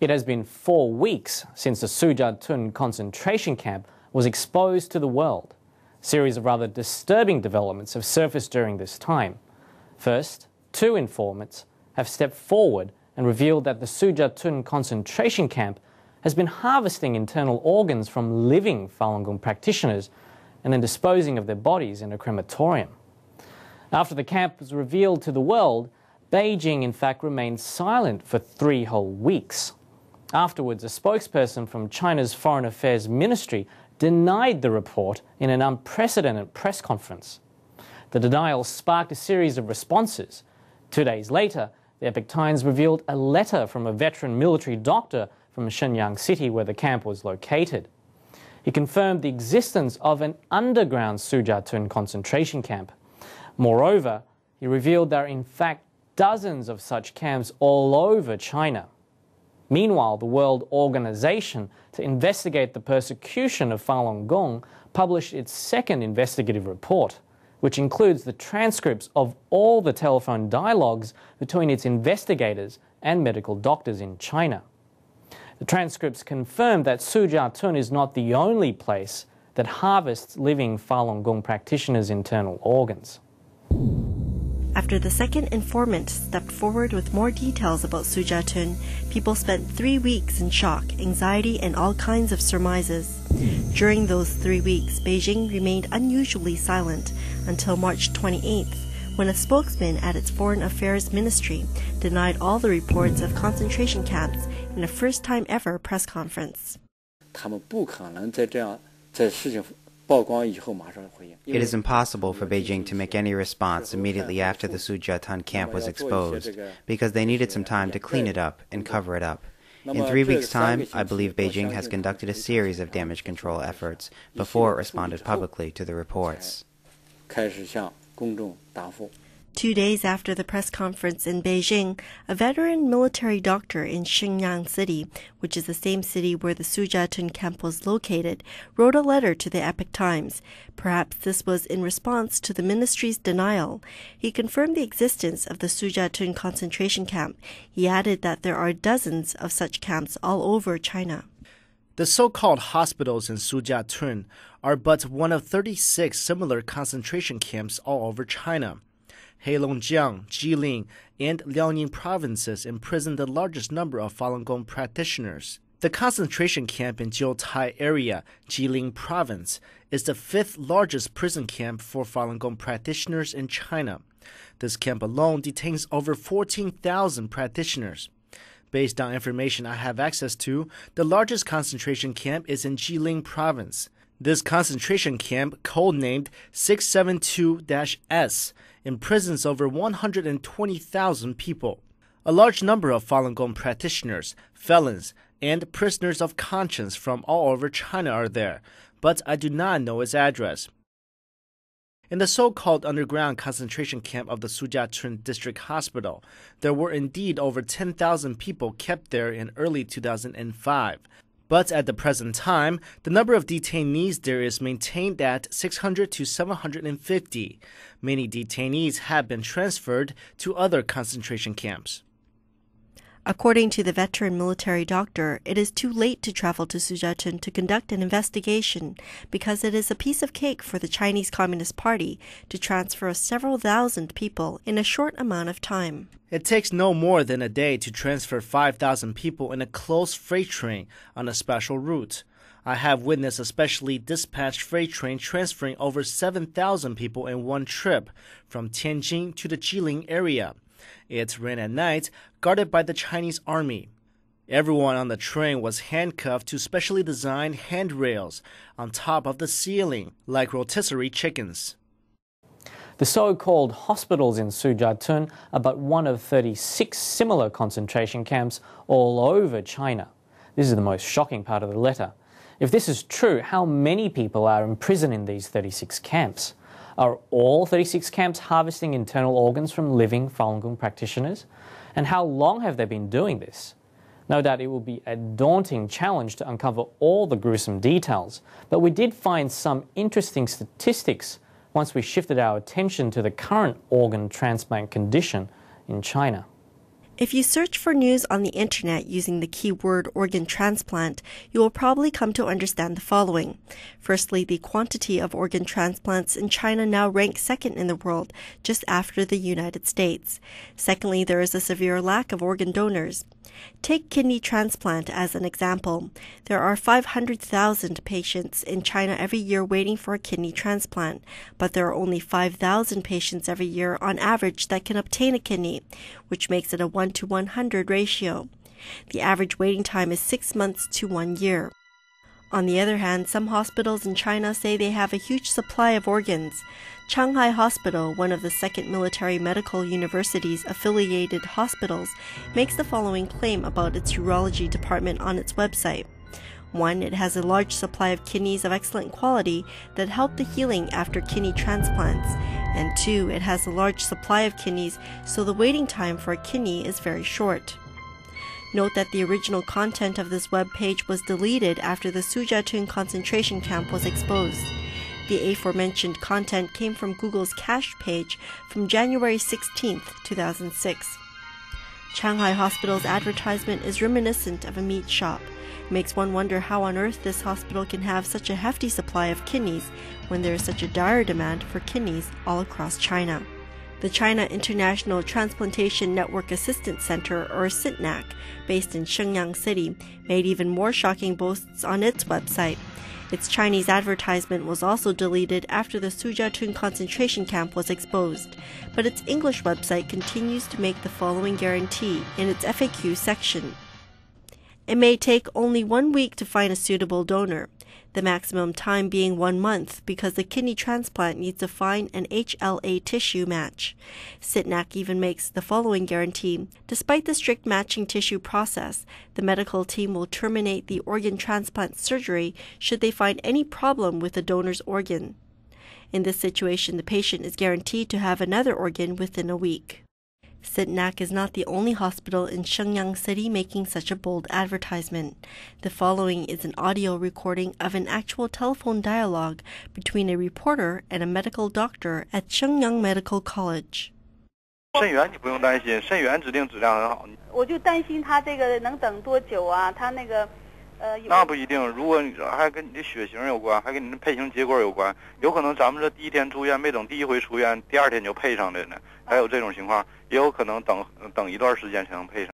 It has been 4 weeks since the Sujiatun concentration camp was exposed to the world. A series of rather disturbing developments have surfaced during this time. First, 2 informants have stepped forward and revealed that the Sujiatun concentration camp has been harvesting internal organs from living Falun Gong practitioners and then disposing of their bodies in a crematorium. After the camp was revealed to the world, Beijing in fact remained silent for 3 whole weeks. Afterwards, a spokesperson from China's Foreign Affairs Ministry denied the report in an unprecedented press conference. The denial sparked a series of responses. 2 days later, the Epoch Times revealed a letter from a veteran military doctor from Shenyang City where the camp was located. He confirmed the existence of an underground Sujiatun concentration camp. Moreover, he revealed there are in fact dozens of such camps all over China. Meanwhile, the World Organization to investigate the persecution of Falun Gong published its second investigative report, which includes the transcripts of all the telephone dialogues between its investigators and medical doctors in China. The transcripts confirm that Sujiatun is not the only place that harvests living Falun Gong practitioners' internal organs. After the second informant stepped forward with more details about Sujiatun, people spent 3 weeks in shock, anxiety, and all kinds of surmises. During those 3 weeks, Beijing remained unusually silent until March 28th, when a spokesman at its Foreign Affairs Ministry denied all the reports of concentration camps in a first-time-ever press conference. It is impossible for Beijing to make any response immediately after the Sujiatun camp was exposed, because they needed some time to clean it up and cover it up. In 3 weeks' time, I believe Beijing has conducted a series of damage control efforts before it responded publicly to the reports. 2 days after the press conference in Beijing, a veteran military doctor in Shenyang City, which is the same city where the Sujiatun camp was located, wrote a letter to the Epoch Times. Perhaps this was in response to the ministry's denial. He confirmed the existence of the Sujiatun concentration camp. He added that there are dozens of such camps all over China. The so-called hospitals in Sujiatun are but one of 36 similar concentration camps all over China. Heilongjiang, Jilin, and Liaoning provinces imprison the largest number of Falun Gong practitioners. The concentration camp in Jiutai area, Jilin province, is the 5th largest prison camp for Falun Gong practitioners in China. This camp alone detains over 14,000 practitioners. Based on information I have access to, the largest concentration camp is in Jilin province. This concentration camp, codenamed 672-S, imprisons over 120,000 people. A large number of Falun Gong practitioners, felons, and prisoners of conscience from all over China are there, but I do not know its address. In the so-called underground concentration camp of the Sujiatun District Hospital, there were indeed over 10,000 people kept there in early 2005. But at the present time, the number of detainees there is maintained at 600 to 750. Many detainees have been transferred to other concentration camps. According to the veteran military doctor, it is too late to travel to Sujiatun to conduct an investigation because it is a piece of cake for the Chinese Communist Party to transfer several thousand people in a short amount of time. It takes no more than a day to transfer 5,000 people in a closed freight train on a special route. I have witnessed a specially dispatched freight train transferring over 7,000 people in one trip from Tianjin to the Jilin area. It ran at night, guarded by the Chinese army. Everyone on the train was handcuffed to specially designed handrails on top of the ceiling, like rotisserie chickens. The so-called hospitals in Sujiatun are but one of 36 similar concentration camps all over China. This is the most shocking part of the letter. If this is true, how many people are imprisoned in these 36 camps? Are all 36 camps harvesting internal organs from living Falun Gong practitioners? And how long have they been doing this? No doubt it will be a daunting challenge to uncover all the gruesome details, but we did find some interesting statistics once we shifted our attention to the current organ transplant condition in China. If you search for news on the internet using the keyword organ transplant, you will probably come to understand the following. Firstly, the quantity of organ transplants in China now ranks second in the world, just after the United States. Secondly, there is a severe lack of organ donors. Take kidney transplant as an example. There are 500,000 patients in China every year waiting for a kidney transplant, but there are only 5,000 patients every year on average that can obtain a kidney, which makes it a 1:100 ratio. The average waiting time is 6 months to 1 year. On the other hand, some hospitals in China say they have a huge supply of organs. Shanghai Hospital, one of the second military medical university's affiliated hospitals, makes the following claim about its urology department on its website. 1. It has a large supply of kidneys of excellent quality that help the healing after kidney transplants. And 2. It has a large supply of kidneys, so the waiting time for a kidney is very short. Note that the original content of this web page was deleted after the Sujiatun concentration camp was exposed. The aforementioned content came from Google's cache page from January 16, 2006. Shanghai Hospital's advertisement is reminiscent of a meat shop. It makes one wonder how on earth this hospital can have such a hefty supply of kidneys when there is such a dire demand for kidneys all across China. The China International Transplantation Network Assistance Center, or CITNAC, based in Shenyang City, made even more shocking boasts on its website. Its Chinese advertisement was also deleted after the Sujiatun concentration camp was exposed, but its English website continues to make the following guarantee in its FAQ section. It may take only 1 week to find a suitable donor, the maximum time being 1 month because the kidney transplant needs to find an HLA tissue match. CITNAC even makes the following guarantee. Despite the strict matching tissue process, the medical team will terminate the organ transplant surgery should they find any problem with the donor's organ. In this situation, the patient is guaranteed to have another organ within a week. CITNAC is not the only hospital in Shenyang City making such a bold advertisement. The following is an audio recording of an actual telephone dialogue between a reporter and a medical doctor at Shenyang Medical College. 肾源你不用担心，肾源指定质量很好。我就担心他这个能等多久啊？他那个那不一定，如果你还跟你的血型有关，还跟你的配型结果有关，有可能咱们这第一天住院没等第一回出院，第2天就配上了呢，还有这种情况，也有可能等一段时间才能配上。